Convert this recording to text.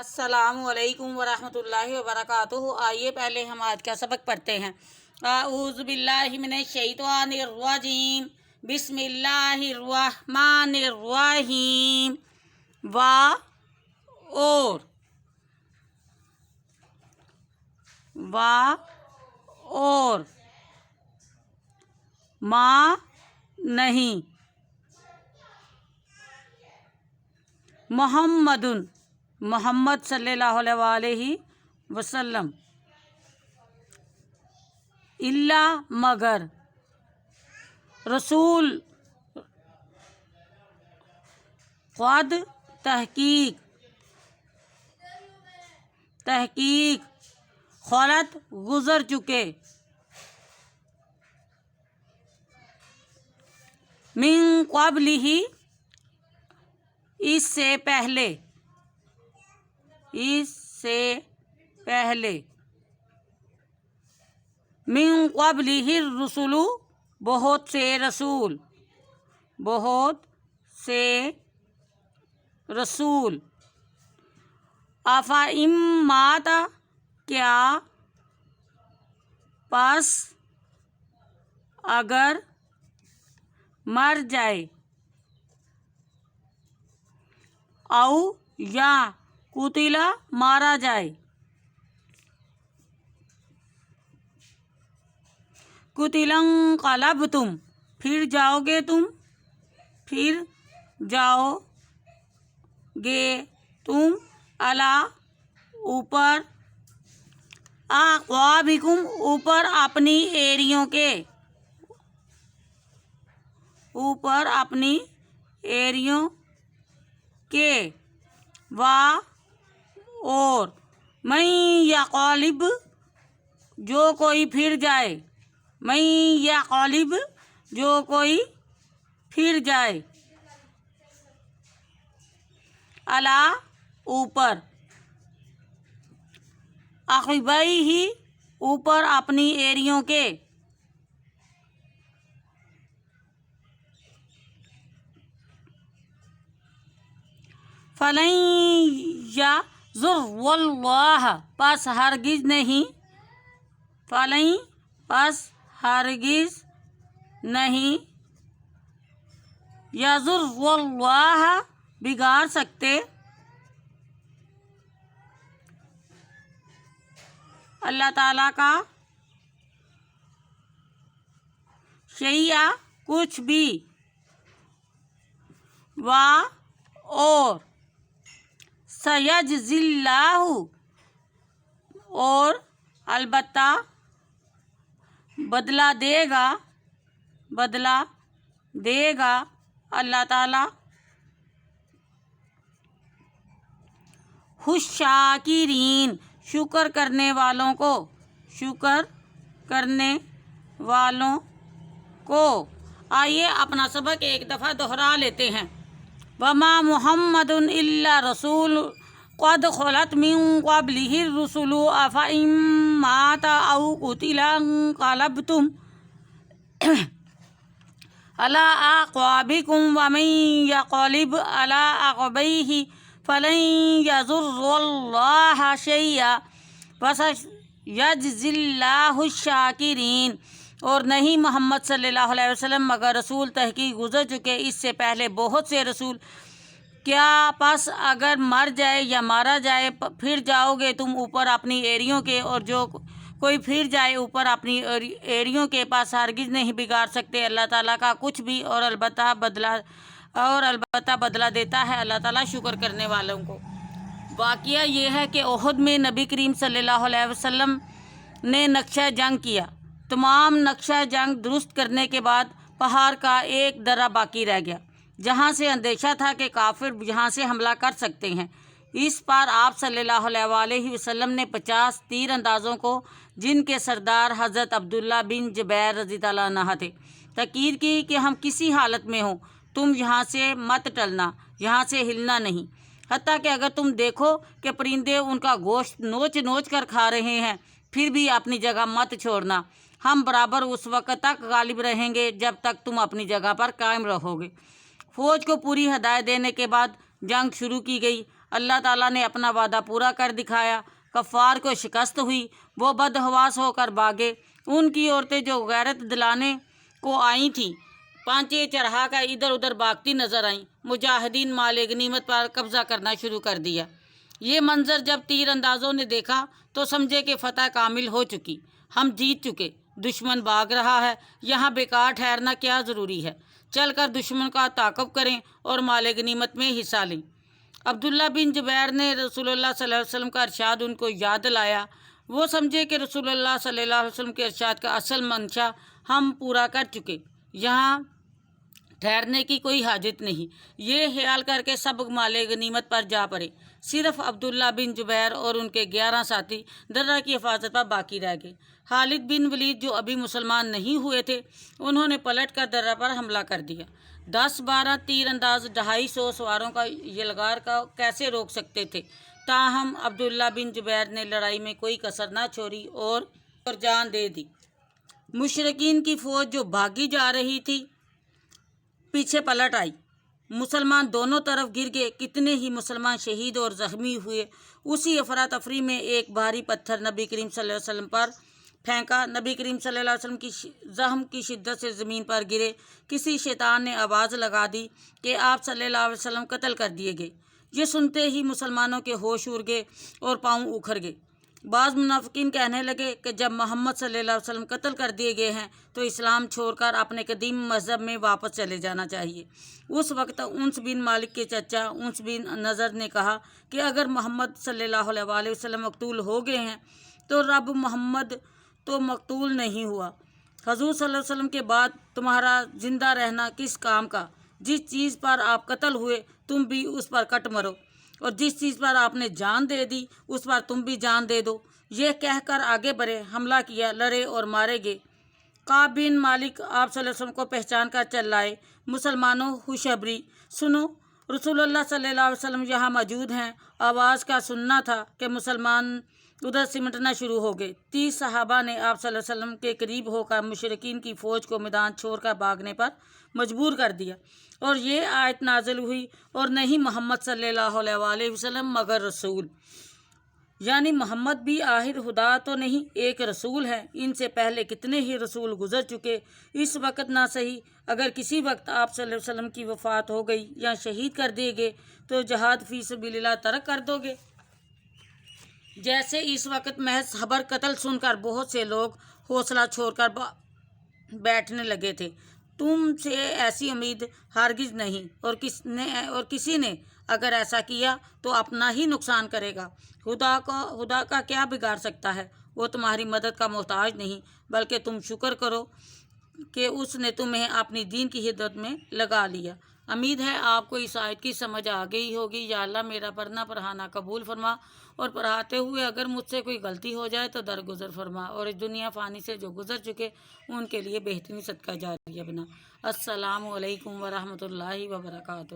السلام علیکم ورحمۃ اللہ وبرکاتہ۔ آئیے پہلے ہم آج کا سبق پڑھتے ہیں۔ اعوذ باللہ من الشیطان الرجیم، بسم اللہ الرحمن الرحیم۔ اور ما نہیں، محمد صلی اللہ علیہ وآلہ وسلم، الا مگر، رسول قد تحقیق خلط گزر چکے، من قبلہ اس سے پہلے، من قبلہ الرسل بہت سے رسول، افئن مات کیا پس اگر مر جائے، او یا قتلا مارا جائے، قتلا انقلبتم پھر جاؤ گے تم الا اوپر، اعقابکم اوپر اپنی ایریوں کے، اور من یقلب جو کوئی پھر جائے، الا اوپر، عقبیہ اوپر اپنی ایریوں کے، فلن یضر اللہ پس ہرگز نہیں، یضر اللہ بگاڑ سکتے اللہ تعالیٰ کا شیئا کچھ بھی، اور سیجزی اللہ اور البتہ بدلہ دے گا اللہ تعالیٰ الشاکرین شکر کرنے والوں کو۔ آئیے اپنا سبق ایک دفعہ دہرا لیتے ہیں۔ وما محمد الا رسول قد خلت من قبلہ الرسل افئن مات او قتل انقلبتم علی اعقابکم ومن ینقلب علی عقبیہ فلن یضر اللہ شیئا وسیجزی اللہ الشاکرین۔ اور نہیں محمد صلی اللہ علیہ وسلم مگر رسول تحقیق گزر چکے اس سے پہلے بہت سے رسول، کیا پس اگر مر جائے یا مارا جائے پھر جاؤ گے تم اوپر اپنی ایریوں کے، اور جو کوئی پھر جائے اوپر اپنی ایریوں کے پاس ہرگز نہیں بگاڑ سکتے اللہ تعالیٰ کا کچھ بھی، اور البتہ بدلہ دیتا ہے اللہ تعالیٰ شکر کرنے والوں کو۔ واقعہ یہ ہے کہ احد میں نبی کریم صلی اللہ علیہ وسلم نے نقشہ جنگ کیا۔ تمام نقشہ جنگ درست کرنے کے بعد پہاڑ کا ایک درہ باقی رہ گیا جہاں سے اندیشہ تھا کہ کافر یہاں سے حملہ کر سکتے ہیں۔ اس پر آپ صلی اللہ علیہ وآلہ وسلم نے 50 تیر اندازوں کو، جن کے سردار حضرت عبداللہ بن جبیر رضی اللہ عنہ تھے، تاکید کی کہ ہم کسی حالت میں ہوں تم یہاں سے مت ٹلنا، یہاں سے ہلنا نہیں، حتیٰ کہ اگر تم دیکھو کہ پرندے ان کا گوشت نوچ کر کھا رہے ہیں پھر بھی اپنی جگہ مت چھوڑنا، ہم برابر اس وقت تک غالب رہیں گے جب تک تم اپنی جگہ پر قائم رہو گے۔ فوج کو پوری ہدایت دینے کے بعد جنگ شروع کی گئی۔ اللہ تعالیٰ نے اپنا وعدہ پورا کر دکھایا۔ کفار کو شکست ہوئی، وہ بدحواس ہو کر بھاگے۔ ان کی عورتیں جو غیرت دلانے کو آئی تھیں پانچے چڑھا کر ادھر ادھر بھاگتی نظر آئیں۔ مجاہدین مال غنیمت پر قبضہ کرنا شروع کر دیا۔ یہ منظر جب تیر اندازوں نے دیکھا تو سمجھے کہ فتح کامل ہو چکی، ہم جیت چکے، دشمن بھاگ رہا ہے، یہاں بیکار ٹھہرنا کیا ضروری ہے، چل کر دشمن کا تعاقب کریں اور مال غنیمت میں حصہ لیں۔ عبداللہ بن جبیر نے رسول اللہ صلی اللہ علیہ وسلم کا ارشاد ان کو یاد دلایا۔ وہ سمجھے کہ رسول اللہ صلی اللہ علیہ وسلم کے ارشاد کا اصل منشا ہم پورا کر چکے، یہاں ٹھہرنے کی کوئی حاجت نہیں۔ یہ خیال کر کے سب مال غنیمت پر جا پڑے، صرف عبداللہ بن جبیر اور ان کے 11 ساتھی درہ کی حفاظت پر باقی رہ گئے۔ خالد بن ولید جو ابھی مسلمان نہیں ہوئے تھے، انہوں نے پلٹ کر درہ پر حملہ کر دیا۔ 10-12 تیر انداز 250 سواروں کا یلغار کا کیسے روک سکتے تھے؟ تاہم عبداللہ بن جبیر نے لڑائی میں کوئی کسر نہ چھوڑی اور جان دے دی۔ مشرکین کی فوج جو بھاگی جا رہی تھی پیچھے پلٹ آئی، مسلمان دونوں طرف گر گئے، کتنے ہی مسلمان شہید اور زخمی ہوئے۔ اسی افراتفری میں ایک بھاری پتھر نبی کریم صلی اللہ علیہ وسلم پر پھینکا، نبی کریم صلی اللہ علیہ وسلم کی زخم کی شدت سے زمین پر گرے۔ کسی شیطان نے آواز لگا دی کہ آپ صلی اللہ علیہ وسلم قتل کر دیے گئے۔ یہ سنتے ہی مسلمانوں کے ہوش اڑ گئے اور پاؤں اکھڑ گئے۔ بعض منافقین کہنے لگے کہ جب محمد صلی اللہ علیہ وسلم قتل کر دیے گئے ہیں تو اسلام چھوڑ کر اپنے قدیم مذہب میں واپس چلے جانا چاہیے۔ اس وقت انس بن مالک کے چچا انس بن نضر نے کہا کہ اگر محمد صلی اللہ علیہ وسلم مقتول ہو گئے ہیں تو رب محمد تو مقتول نہیں ہوا۔ حضور صلی اللہ علیہ وسلم کے بعد تمہارا زندہ رہنا کس کام کا؟ جس چیز پر آپ قتل ہوئے تم بھی اس پر کٹ مرو، اور جس چیز پر آپ نے جان دے دی اس پر تم بھی جان دے دو۔ یہ کہہ کر آگے بڑھے، حملہ کیا، لڑے اور مارے گئے۔ کعب بن مالک آپ صلی اللہ علیہ وسلم کو پہچان کر چل لائے۔ مسلمانوں خوشخبری سنو، رسول اللہ صلی اللہ علیہ وسلم یہاں موجود ہیں۔ آواز کا سننا تھا کہ مسلمان ادھر سمٹنا شروع ہو گئے۔ 30 صحابہ نے آپ صلی اللہ علیہ وسلم کے قریب ہو کر مشرکین کی فوج کو میدان چھوڑ کر بھاگنے پر مجبور کر دیا، اور یہ آیت نازل ہوئی، اور نہیں محمد صلی اللہ علیہ وسلم مگر رسول، یعنی محمد بھی آخر خدا تو نہیں، ایک رسول ہے، ان سے پہلے کتنے ہی رسول گزر چکے۔ اس وقت نہ صحیح، اگر کسی وقت آپ صلی اللہ علیہ وسلم کی وفات ہو گئی یا شہید کر دیے گئے تو جہاد فی سبیل اللہ ترک کر دو گے؟ جیسے اس وقت محض خبر قتل سن کر بہت سے لوگ حوصلہ چھوڑ کر بیٹھنے لگے تھے۔ تم سے ایسی امید ہرگز نہیں، اور کسی نے اگر ایسا کیا تو اپنا ہی نقصان کرے گا۔ خدا کا کیا بگاڑ سکتا ہے؟ وہ تمہاری مدد کا محتاج نہیں، بلکہ تم شکر کرو کہ اس نے تمہیں اپنی دین کی خدمت میں لگا لیا۔ امید ہے آپ کو اس آیت کی سمجھ آ گئی ہوگی۔ یا اللہ میرا پڑھنا پڑھانا قبول فرما، اور پڑھاتے ہوئے اگر مجھ سے کوئی غلطی ہو جائے تو درگزر فرما، اور اس دنیا فانی سے جو گزر چکے ان کے لیے بہترین صدقہ جاریہ بنا۔ السلام علیکم ورحمۃ اللہ وبرکاتہ۔